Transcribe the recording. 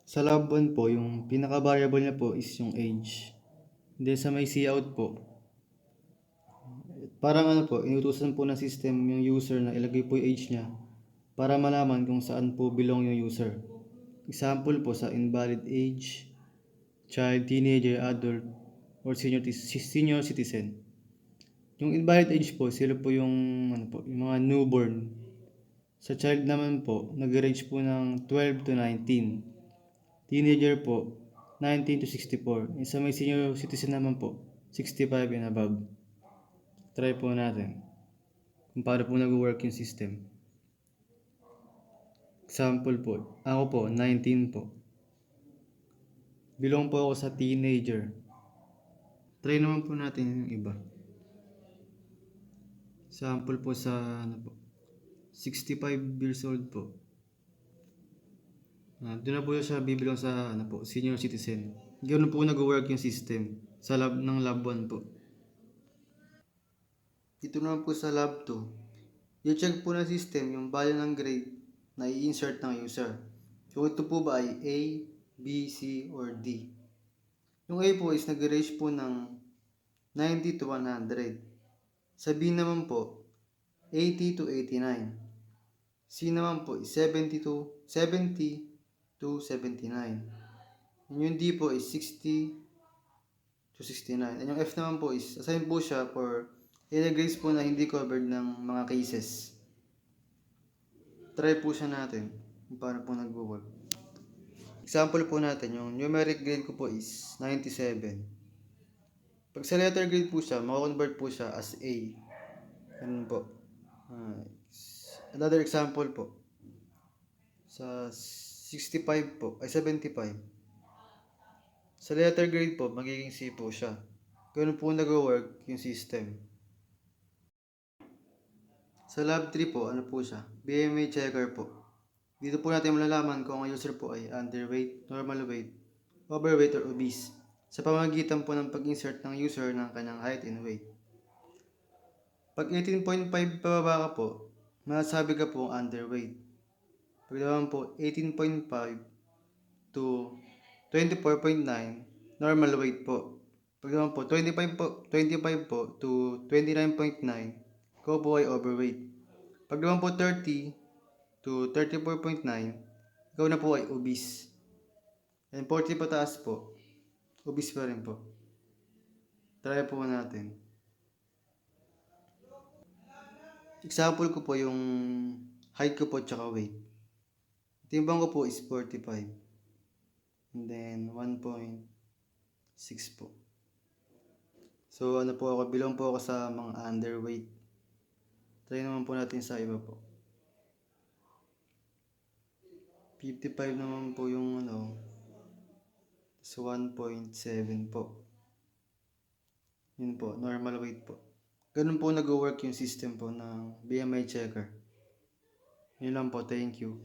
Sa lab 1 po, yung pinaka-variable niya po is yung age. Then sa may cout po, parang ano po, inutusan po ng system yung user na ilagay po yung age niya para malaman kung saan po belong yung user. Example po sa invalid age, child, teenager, adult, or senior citizen. Yung invalid age po, sila po yung, ano po, yung mga newborn. Sa child naman po, nag-range po ng 12 to 19. Teenager po, 19 to 64. Sa may senior citizen naman po, 65 and above. Try po natin kung paano po nag-work yung system. Example po, ako po, 19 po. Belong po ako sa teenager. Try naman po natin yung iba. Sample po sa, ano po, 65 years old po. Doon na po siya bibilong sa, ano po, senior citizen. Ganoon po nag-work yung system sa lab ng lab 1 po. Dito naman po sa lab 2, i-check po ng system yung value ng grade na i-insert ng user. So ito po ba ay A, B, C, or D? Yung A po is nag-range po ng 90 to 100. Sa B naman po, 80 to 89. C naman po is 70 to 79. And yung D po is 60 to 69. And yung F naman po is assigned po siya for any grades po na hindi covered ng mga cases. Try po siya natin kung paano po nag-work. Example po natin, yung numeric grade ko po is 97. Pag sa letter grade po siya, makakonvert po siya as A. Ganun po. Another example po. Sa 65 po, ay 75. Sa letter grade po, magiging C po siya. Ganun po nag-work yung system. Sa lab 3 po, ano po siya? BMI checker po. Dito po natin malalaman kung ang user po ay underweight, normal weight, overweight, or obese sa pamamagitan po ng pag-insert ng user ng kanyang height and weight. Pag 18.5 pababa ka po, masasabi ka po underweight. Pag naman po 18.5 to 24.9, normal weight po. Pag naman po 25 po to 29.9, ikaw po ay overweight. Pag naman po 30 to 34.9, ikaw na po ay obese. And 40 pataas po, obese pa rin po. Try po natin. Example ko po yung height ko po tsaka weight. Timbang ko po is 45. And then 1.6 po. So ano po ako, belong po ako sa mga underweight. Try naman po natin sa iba po. 55 naman po yung ano. So 1.7 po. Yun po, normal weight po. Ganun po nag-work yung system po ng BMI checker. Yun lang po, thank you.